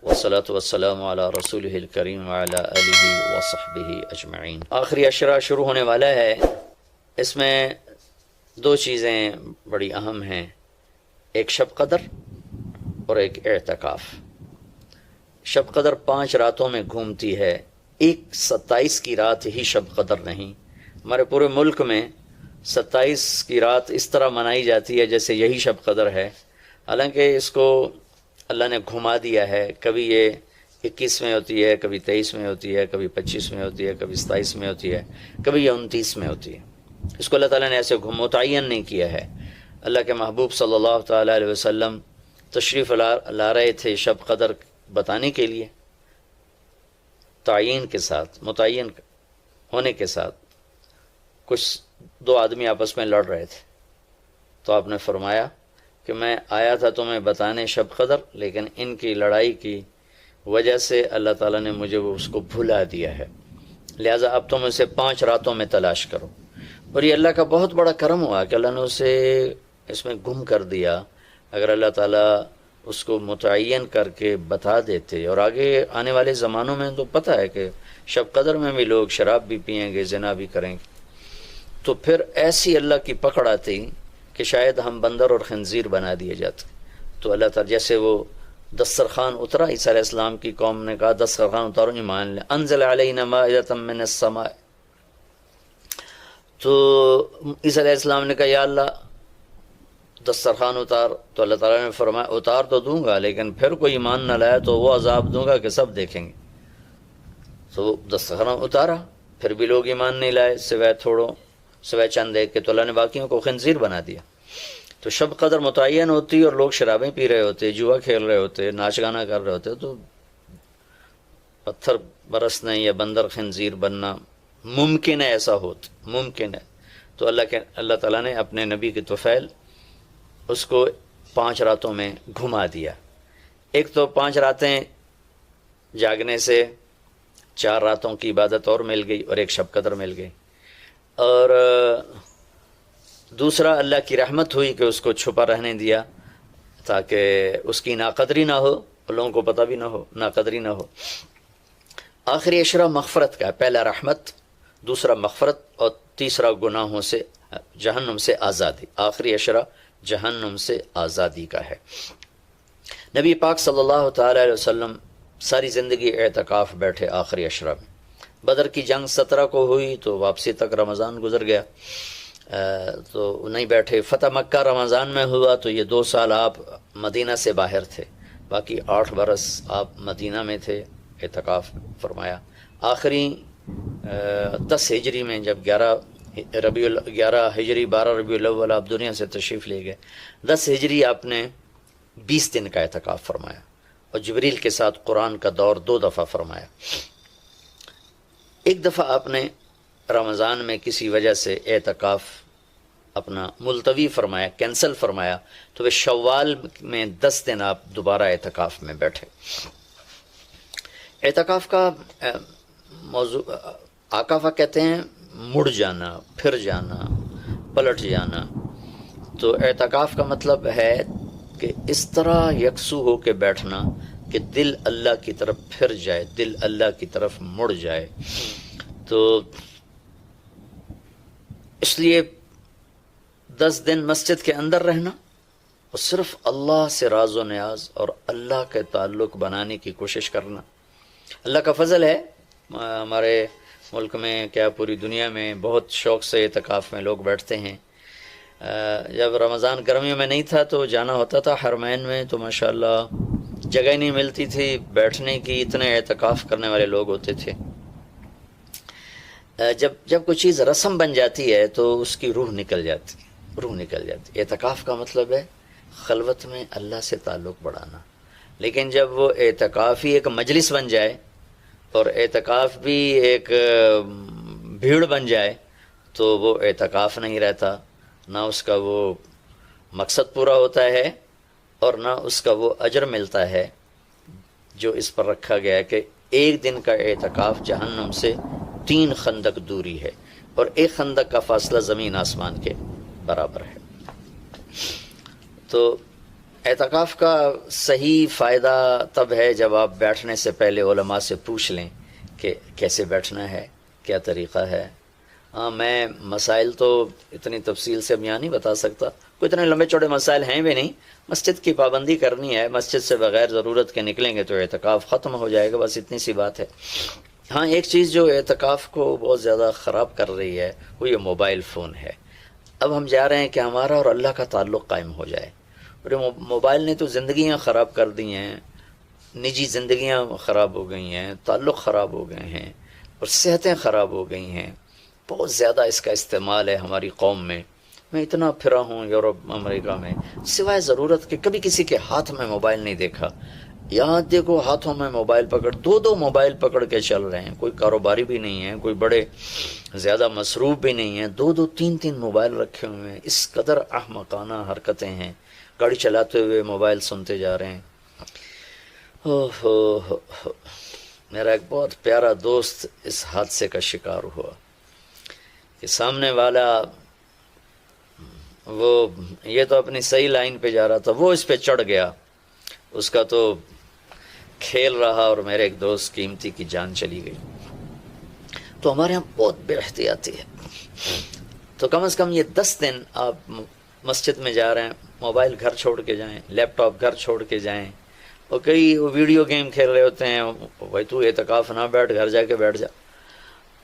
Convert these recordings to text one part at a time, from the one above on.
والصلاة والسلام علی رسولہ الکریم وعلی آلہ وصحبہ اجمعین۔ آخری عشرہ شروع ہونے والا ہے، اس میں دو چیزیں بڑی اہم ہیں، ایک شب قدر اور ایک اعتکاف۔ شب قدر 5 راتوں میں گھومتی ہے، ایک 27 کی رات ہی شب قدر نہیں، ہمارے پورے ملک میں 27 کی رات اس طرح منائی جاتی ہے جیسے یہی شب قدر ہے، حالانکہ اس کو اللہ نے گھما دیا ہے، کبھی یہ 21 میں ہوتی ہے، کبھی 23 میں ہوتی ہے، کبھی 25 میں ہوتی ہے، کبھی 27 میں ہوتی ہے، کبھی یہ 29 میں ہوتی ہے۔ اس کو اللہ تعالیٰ نے ایسے متعین نہیں کیا ہے۔ اللہ کے محبوب صلی اللہ تعالیٰ علیہ وسلم تشریف لا رہے تھے شب قدر بتانے کے لیے، تعین کے ساتھ، متعین ہونے کے ساتھ۔ کچھ 2 آدمی آپس میں لڑ رہے تھے، تو آپ نے فرمایا کہ میں آیا تھا تمہیں بتانے شب قدر، لیکن ان کی لڑائی کی وجہ سے اللہ تعالیٰ نے مجھے اس کو بھلا دیا ہے، لہٰذا اب تم اسے 5 راتوں میں تلاش کرو۔ اور یہ اللہ کا بہت بڑا کرم ہوا کہ اللہ نے اسے اس میں گم کر دیا۔ اگر اللہ تعالیٰ اس کو متعین کر کے بتا دیتے، اور آگے آنے والے زمانوں میں تو پتہ ہے کہ شب قدر میں بھی لوگ شراب بھی پئیں گے، زنا بھی کریں گے، تو پھر ایسی اللہ کی پکڑ آتی کہ شاید ہم بندر اور خنزیر بنا دیے جاتے۔ تو اللہ تعالیٰ جیسے وہ دسترخوان اترا، عیسیٰ علیہ السلام کی قوم نے کہا دسترخوان اتارو، ایمان لیں، انزل علینا مائدۃ من السماء، تو عیسیٰ علیہ السلام نے کہا یا اللہ دسترخوان اتار، تو اللہ تعالیٰ نے فرمایا اتار تو دوں گا، لیکن پھر کوئی ایمان نہ لایا تو وہ عذاب دوں گا کہ سب دیکھیں گے۔ تو وہ دسترخوان اتارا، پھر بھی لوگ ایمان نہیں لائے، سوائے چند ایک کے، تو اللہ نے باقیوں کو خنزیر بنا دیا۔ تو شب قدر متعین ہوتی اور لوگ شرابیں پی رہے ہوتے، جوا کھیل رہے ہوتے، ناچ گانا کر رہے ہوتے، تو پتھر برسنا یا بندر خنزیر بننا ممکن ہے، ایسا ممکن ہے۔ تو اللہ تعالیٰ نے اپنے نبی کی طفیل اس کو 5 راتوں میں گھما دیا۔ ایک تو 5 راتیں جاگنے سے 4 راتوں کی عبادت اور مل گئی، اور ایک شب قدر مل گئی، اور دوسرا اللہ کی رحمت ہوئی کہ اس کو چھپا رہنے دیا تاکہ اس کی ناقدری نہ ہو، لوگوں کو پتہ بھی نہ ہو، ناقدری نہ ہو۔ آخری عشرہ مغفرت کا ہے، پہلا رحمت، دوسرا مغفرت، اور تیسرا گناہوں سے، جہنم سے آزادی۔ آخری عشرہ جہنم سے آزادی کا ہے۔ نبی پاک صلی اللہ تعالی علیہ وسلم ساری زندگی اعتکاف بیٹھے آخری عشرہ میں۔ بدر کی جنگ 17 کو ہوئی تو واپسی تک رمضان گزر گیا، تو نہیں بیٹھے۔ فتح مکہ رمضان میں ہوا تو یہ 2 سال آپ مدینہ سے باہر تھے، باقی 8 برس آپ مدینہ میں تھے، اعتکاف فرمایا۔ آخری 10 ہجری میں جب 11 ہجری 12 ربیع الاول آپ دنیا سے تشریف لے گئے، 10 ہجری آپ نے 20 دن کا اعتکاف فرمایا، اور جبریل کے ساتھ قرآن کا دور 2 دفعہ فرمایا۔ ایک دفعہ آپ نے رمضان میں کسی وجہ سے اعتکاف اپنا ملتوی فرمایا، کینسل فرمایا، تو وہ شوال میں 10 دن آپ دوبارہ اعتکاف میں بیٹھے۔ اعتکاف کا موضوع عاکفہ کہتے ہیں مڑ جانا، پھر جانا، پلٹ جانا۔ تو اعتکاف کا مطلب ہے کہ اس طرح یکسو ہو کے بیٹھنا کہ دل اللہ کی طرف پھر جائے، دل اللہ کی طرف مڑ جائے۔ تو اس لیے 10 دن مسجد کے اندر رہنا اور صرف اللہ سے راز و نیاز اور اللہ کے تعلق بنانے کی کوشش کرنا۔ اللہ کا فضل ہے، ہمارے ملک میں کیا پوری دنیا میں بہت شوق سے اعتکاف میں لوگ بیٹھتے ہیں۔ جب رمضان گرمیوں میں نہیں تھا تو جانا ہوتا تھا حرمین میں، تو ماشاءاللہ جگہ نہیں ملتی تھی بیٹھنے کی، اتنے اعتکاف کرنے والے لوگ ہوتے تھے۔ جب کوئی چیز رسم بن جاتی ہے تو اس کی روح نکل جاتی۔ اعتکاف کا مطلب ہے خلوت میں اللہ سے تعلق بڑھانا، لیکن جب وہ اعتکاف ہی ایک مجلس بن جائے اور اعتکاف بھی ایک بھیڑ بن جائے تو وہ اعتکاف نہیں رہتا، نہ اس کا وہ مقصد پورا ہوتا ہے اور نہ اس کا وہ اجر ملتا ہے جو اس پر رکھا گیا ہے کہ ایک دن کا اعتکاف جہنم سے 3 خندق دوری ہے، اور 1 خندق کا فاصلہ زمین آسمان کے برابر ہے۔ تو اعتکاف کا صحیح فائدہ تب ہے جب آپ بیٹھنے سے پہلے علماء سے پوچھ لیں کہ کیسے بیٹھنا ہے، کیا طریقہ ہے۔ ہاں، میں مسائل تو اتنی تفصیل سے بیان نہیں بتا سکتا، کوئی اتنے لمبے چوڑے مسائل ہیں بھی نہیں۔ مسجد کی پابندی کرنی ہے، مسجد سے بغیر ضرورت کے نکلیں گے تو اعتکاف ختم ہو جائے گا، بس اتنی سی بات ہے۔ ہاں، ایک چیز جو اعتکاف کو بہت زیادہ خراب کر رہی ہے وہ یہ موبائل فون ہے۔ اب ہم چاہ رہے ہیں کہ ہمارا اور اللہ کا تعلق قائم ہو جائے، اور موبائل نے تو زندگیاں خراب کر دی ہیں، نجی زندگیاں خراب ہو گئی ہیں، تعلق خراب ہو گئے ہیں، اور صحتیں خراب ہو گئی ہیں۔ بہت زیادہ اس کا استعمال ہے ہماری قوم میں۔ میں اتنا پھرا ہوں یورپ امریکہ میں، سوائے ضرورت کے کبھی کسی کے ہاتھ میں موبائل نہیں دیکھا۔ یہاں دیکھو ہاتھوں میں موبائل پکڑ، دو موبائل پکڑ کے چل رہے ہیں، کوئی کاروباری بھی نہیں ہے، کوئی بڑے زیادہ مصروف بھی نہیں ہیں، دو تین موبائل رکھے ہوئے ہیں۔ اس قدر احمقانہ حرکتیں ہیں، گاڑی چلاتے ہوئے موبائل سنتے جا رہے ہیں۔ میرا ایک بہت پیارا دوست اس حادثے کا شکار ہوا کہ سامنے والا وہ یہ تو اپنی صحیح لائن پہ جا رہا تھا، وہ اس پہ چڑھ گیا، اس کا تو کھیل رہا، اور میرے ایک دوست قیمتی کی جان چلی گئی۔ تو ہمارے یہاں بہت بے احتیاطی ہے۔ تو کم از کم یہ 10 دن آپ مسجد میں جا رہے ہیں، موبائل گھر چھوڑ کے جائیں، لیپ ٹاپ گھر چھوڑ کے جائیں، اور کئی ویڈیو گیم کھیل رہے ہوتے ہیں، بھائی تو اعتکاف نہ بیٹھ، گھر جا کے بیٹھ جا،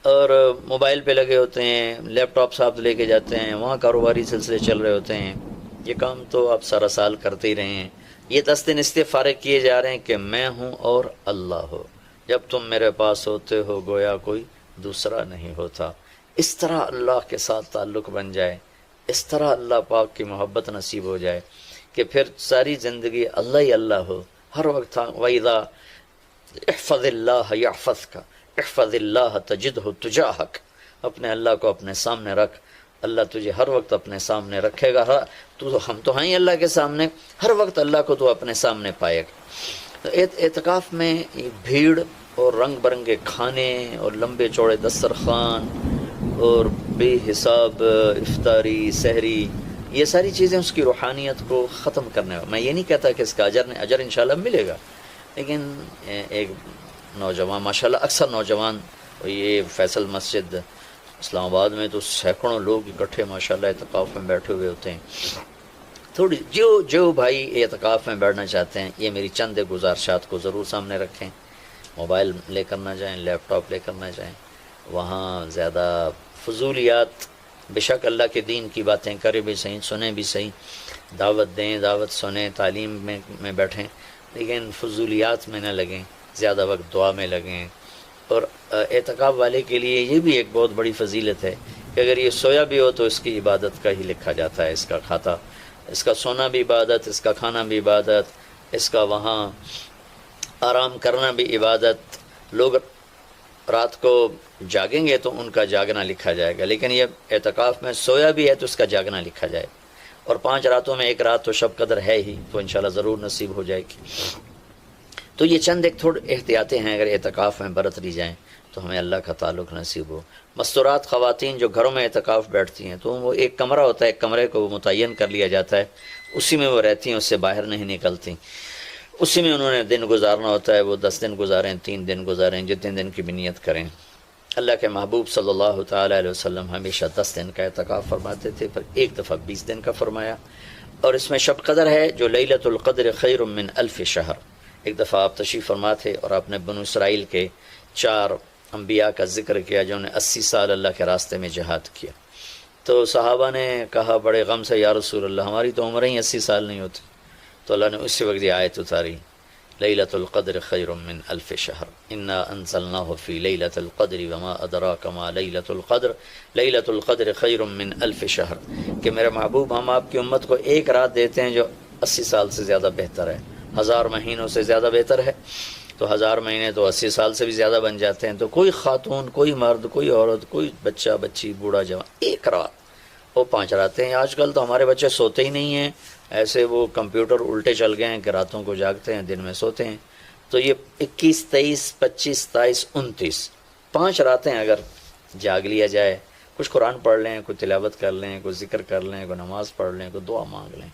اور موبائل پہ لگے ہوتے ہیں، لیپ ٹاپ ساتھ لے کے جاتے ہیں، وہاں کاروباری سلسلے چل رہے ہوتے ہیں۔ یہ کام تو آپ سارا سال کرتے ہی رہے ہیں۔ یہ 10 دن اس لیے فارغ کیے جا رہے ہیں کہ میں ہوں اور اللہ ہو، جب تم میرے پاس ہوتے ہو گویا کوئی دوسرا نہیں ہوتا۔ اس طرح اللہ کے ساتھ تعلق بن جائے، اس طرح اللہ پاک کی محبت نصیب ہو جائے کہ پھر ساری زندگی اللہ ہی اللہ ہو ہر وقت۔ وَإِذَا احفظ اللہ یحفظک، احفظ اللہ تجدہ تجاہک، اپنے اللہ کو اپنے سامنے رکھ، اللہ تجھے ہر وقت اپنے سامنے رکھے گا۔ ہم تو ہیں ہی اللہ کے سامنے، ہر وقت اللہ کو تو اپنے سامنے پائے گا۔ تو اعتکاف میں بھیڑ اور رنگ برنگے کھانے اور لمبے چوڑے دسترخوان اور بے حساب افطاری سحری، یہ ساری چیزیں اس کی روحانیت کو ختم کرنے میں، میں یہ نہیں کہتا کہ اس کا اجر انشاءاللہ ملے گا، لیکن ایک نوجوان ماشاءاللہ اکثر نوجوان، یہ فیصل مسجد اسلام آباد میں تو سینکڑوں لوگ اکٹھے ماشاءاللہ اعتکاف میں بیٹھے ہوئے ہوتے ہیں۔ تھوڑی جو بھائی اعتکاف میں بیٹھنا چاہتے ہیں، یہ میری چند گزارشات کو ضرور سامنے رکھیں۔ موبائل لے کر نہ جائیں، لیپ ٹاپ لے کر نہ جائیں، وہاں زیادہ فضولیات، بے شک اللہ کے دین کی باتیں کریں بھی صحیح، سنیں بھی صحیح، دعوت دیں، دعوت سنیں، تعلیم میں بیٹھیں، لیکن فضولیات میں نہ لگیں، زیادہ وقت دعا میں لگیں۔ اور اعتکاف والے کے لیے یہ بھی ایک بہت بڑی فضیلت ہے کہ اگر یہ سویا بھی ہو تو اس کی عبادت کا ہی لکھا جاتا ہے، اس کا کھاتا، اس کا سونا بھی عبادت، اس کا کھانا بھی عبادت، اس کا وہاں آرام کرنا بھی عبادت۔ لوگ رات کو جاگیں گے تو ان کا جاگنا لکھا جائے گا، لیکن یہ اعتکاف میں سویا بھی ہے تو اس کا جاگنا لکھا جائے گا۔ اور 5 راتوں میں ایک رات تو شب قدر ہے ہی، تو انشاءاللہ ضرور نصیب ہو جائے گی۔ تو یہ چند ایک تھوڑے احتیاطیں ہیں، اگر اعتکاف میں برت لی جائیں تو ہمیں اللہ کا تعلق نصیب ہو۔ مستورات خواتین جو گھروں میں اعتکاف بیٹھتی ہیں تو وہ ایک کمرہ ہوتا ہے، ایک کمرے کو وہ متعین کر لیا جاتا ہے، اسی میں وہ رہتی ہیں، اس سے باہر نہیں نکلتی، اسی میں انہوں نے دن گزارنا ہوتا ہے۔ وہ 10 دن گزاریں، 3 دن گزاریں، جتنے دن کی بھی نیت کریں۔ اللہ کے محبوب صلی اللہ تعالیٰ علیہ وسلم ہمیشہ 10 دن کا اعتکاف فرماتے تھے، پھر ایک دفعہ 20 دن کا فرمایا۔ اور اس میں شب قدر ہے جو لیلۃ القدر خیر من 1000 شہر۔ ایک دفعہ آپ تشریف فرما تھے اور آپ نے بنو اسرائیل کے 4 انبیاء کا ذکر کیا جنہوں نے 80 سال اللہ کے راستے میں جہاد کیا۔ تو صحابہ نے کہا بڑے غم سے، یا رسول اللہ ہماری تو عمریں ہی 80 سال نہیں ہوتی۔ تو اللہ نے اسی وقت یہ آیت اتاری، لیلۃ القدر خیر من 1000 شہر، انا انزلناہ فی لیلۃ القدر وما ادراک ما لیلۃ القدر، لیلۃ القدر خیر من 1000 شہر، کہ میرے محبوب ہم آپ کی امت کو ایک رات دیتے ہیں جو 80 سال سے زیادہ بہتر ہے، 1000 مہینوں سے زیادہ بہتر ہے۔ تو 1000 مہینے تو 80 سال سے بھی زیادہ بن جاتے ہیں۔ تو کوئی خاتون، کوئی مرد، کوئی عورت، کوئی بچہ بچی، بوڑھا جوان، ایک رات، وہ 5 راتیں ہیں۔ آج کل تو ہمارے بچے سوتے ہی نہیں ہیں، ایسے وہ کمپیوٹر الٹے چل گئے ہیں کہ راتوں کو جاگتے ہیں، دن میں سوتے ہیں۔ تو یہ 21، 23، 25، 27، 29 5 راتیں اگر جاگ لیا جائے، کچھ قرآن پڑھ لیں، کوئی تلاوت کر لیں، کوئی ذکر کر لیں، کوئی نماز پڑھ لیں، کوئی دعا مانگ لیں،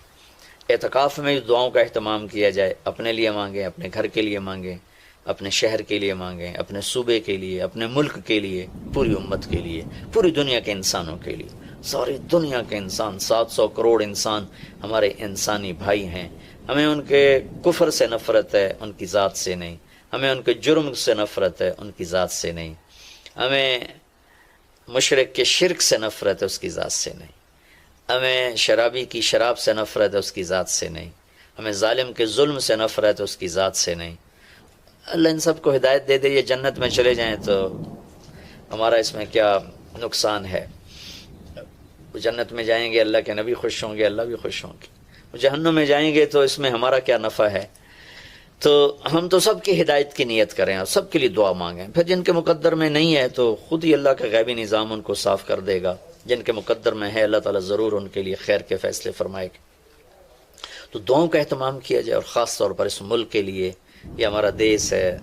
اعتکاف میں دعاؤں کا اہتمام کیا جائے، اپنے لیے مانگیں، اپنے گھر کے لیے مانگیں، اپنے شہر کے لیے مانگیں، اپنے صوبے کے لیے، اپنے ملک کے لیے، پوری امت کے لیے، پوری دنیا کے انسانوں کے لیے۔ ساری دنیا کے انسان، 700 کروڑ انسان ہمارے انسانی بھائی ہیں، ہمیں ان کے کفر سے نفرت ہے، ان کی ذات سے نہیں، ہمیں ان کے جرم سے نفرت ہے، ان کی ذات سے نہیں، ہمیں مشرک کے شرک سے نفرت ہے، اس کی ذات سے نہیں، ہمیں شرابی کی شراب سے نفرت ہے، اس کی ذات سے نہیں، ہمیں ظالم کے ظلم سے نفرت ہے، اس کی ذات سے نہیں۔ اللہ ان سب کو ہدایت دے دے، یہ جنت میں چلے جائیں تو ہمارا اس میں کیا نقصان ہے؟ جنت میں جائیں گے، اللہ کے نبی خوش ہوں گے، اللہ بھی خوش ہوں گے۔ جہنم میں جائیں گے تو اس میں ہمارا کیا نفع ہے؟ تو ہم تو سب کی ہدایت کی نیت کریں اور سب کے لیے دعا مانگیں، پھر جن کے مقدر میں نہیں ہے تو خود ہی اللہ کا غیبی نظام ان کو صاف کر دے گا، جن کے مقدر میں ہے اللہ تعالیٰ ضرور ان کے لیے خیر کے فیصلے فرمائے گا۔ تو دعاؤں کا اہتمام کیا جائے، اور خاص طور پر اس ملک کے لیے، یہ ہمارا دیس ہے،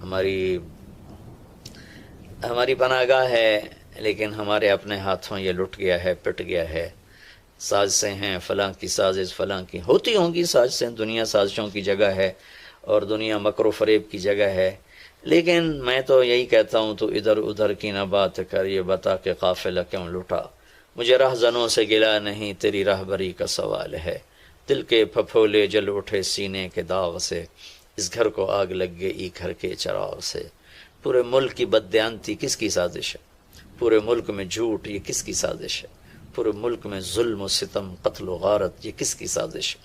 ہماری پناہ گاہ ہے، لیکن ہمارے اپنے ہاتھوں یہ لٹ گیا ہے، پٹ گیا ہے۔ سازشیں ہیں، فلاں کی سازش، فلاں کی ہوتی ہوں گی سازشیں، دنیا سازشوں کی جگہ ہے اور دنیا مکر و فریب کی جگہ ہے، لیکن میں تو یہی کہتا ہوں تو ادھر ادھر کی نہ بات کر، یہ بتا کہ قافلہ کیوں لٹا، مجھے رہزنوں سے گلا نہیں، تیری راہبری کا سوال ہے، دل کے پھپھولے جل اٹھے سینے کے داغ سے، اس گھر کو آگ لگ گئی گھر کے چراغ سے۔ پورے ملک کی بددیانتی کس کی سازش ہے؟ پورے ملک میں جھوٹ، یہ کس کی سازش ہے؟ پورے ملک میں ظلم و ستم، قتل و غارت، یہ کس کی سازش ہے؟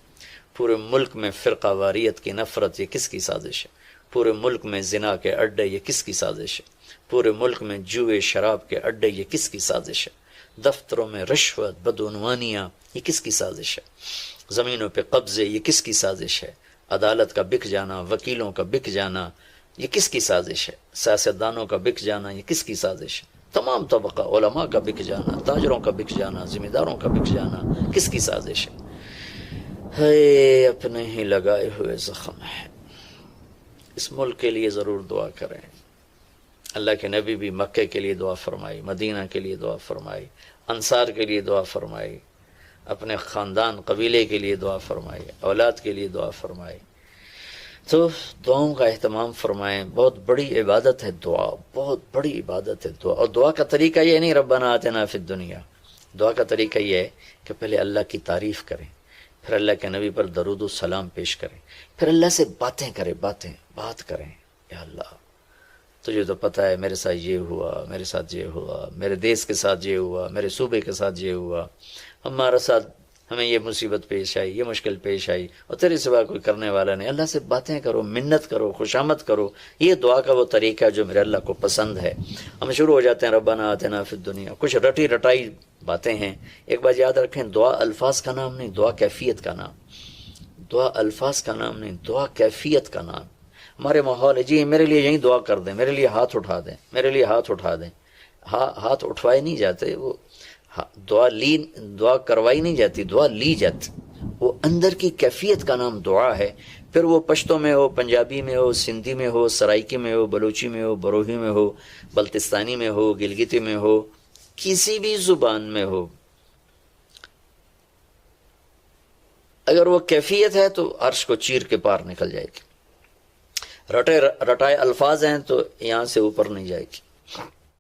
پورے ملک میں فرقہ واریت کی نفرت، یہ کس کی سازش ہے؟ پورے ملک میں زنا کے اڈے، یہ کس کی سازش ہے؟ پورے ملک میں جوئے شراب کے اڈے، یہ کس کی سازش ہے؟ دفتروں میں رشوت، بدعنوانیاں، یہ کس کی سازش ہے؟ زمینوں پہ قبضے، یہ کس کی سازش ہے؟ عدالت کا بک جانا، وکیلوں کا بک جانا، یہ کس کی سازش ہے؟ سیاستدانوں کا بک جانا، یہ کس کی سازش ہے؟ تمام طبقہ علماء کا بک جانا، تاجروں کا بک جانا، ذمہ داروں کا بک جانا، کس کی سازش ہے؟ اپنے ہی لگائے ہوئے زخم ہے۔ اس ملک کے لیے ضرور دعا کریں۔ اللہ کے نبی بھی مکے کے لیے دعا فرمائی، مدینہ کے لیے دعا فرمائی، انصار کے لیے دعا فرمائی، اپنے خاندان قبیلے کے لیے دعا فرمائی، اولاد کے لیے دعا فرمائی۔ تو دعاؤں کا اہتمام فرمائیں، بہت بڑی عبادت ہے دعا، بہت بڑی عبادت ہے دعا۔ اور دعا کا طریقہ یہ نہیں ربنا آتنا فی الدنیا، دعا کا طریقہ یہ ہے کہ پہلے اللہ کی تعریف کریں، پھر اللہ کے نبی پر درود و سلام پیش کریں، پھر اللہ سے باتیں کریں، بات کریں، یا اللہ تجھے تو پتہ ہے میرے ساتھ یہ ہوا، میرے ساتھ یہ ہوا، میرے دیس کے ساتھ یہ ہوا، میرے صوبے کے ساتھ یہ ہوا، ہمارا ساتھ ہمیں یہ مصیبت پیش آئی، یہ مشکل پیش آئی، اور تیرے سوا کوئی کرنے والا نہیں۔ اللہ سے باتیں کرو، منت کرو، خوشامد کرو، یہ دعا کا وہ طریقہ جو میرے اللہ کو پسند ہے۔ ہم شروع ہو جاتے ہیں ربنا آتنا فی الدنیا، کچھ رٹی رٹائی باتیں ہیں۔ ایک بات یاد رکھیں، دعا الفاظ کا نام نہیں، دعا کیفیت کا نام، دعا الفاظ کا نام نہیں، دعا کیفیت کا نام۔ ہمارے ماحول ہے جی میرے لیے یہیں دعا کر دیں، میرے لیے ہاتھ اٹھا دیں، میرے لیے ہاتھ اٹھا دیں، ہاتھ اٹھوائے نہیں جاتے، وہ دعا کروائی نہیں جاتی، دعا لی جاتی، وہ اندر کی کیفیت کا نام دعا ہے۔ پھر وہ پشتو میں ہو، پنجابی میں ہو، سندھی میں ہو، سرائکی میں ہو، بلوچی میں ہو، بروہی میں ہو، بلتستانی میں ہو، گلگتی میں ہو، کسی بھی زبان میں ہو، اگر وہ کیفیت ہے تو عرش کو چیر کے پار نکل جائے گی۔ رٹائے الفاظ ہیں تو یہاں سے اوپر نہیں جائے گی۔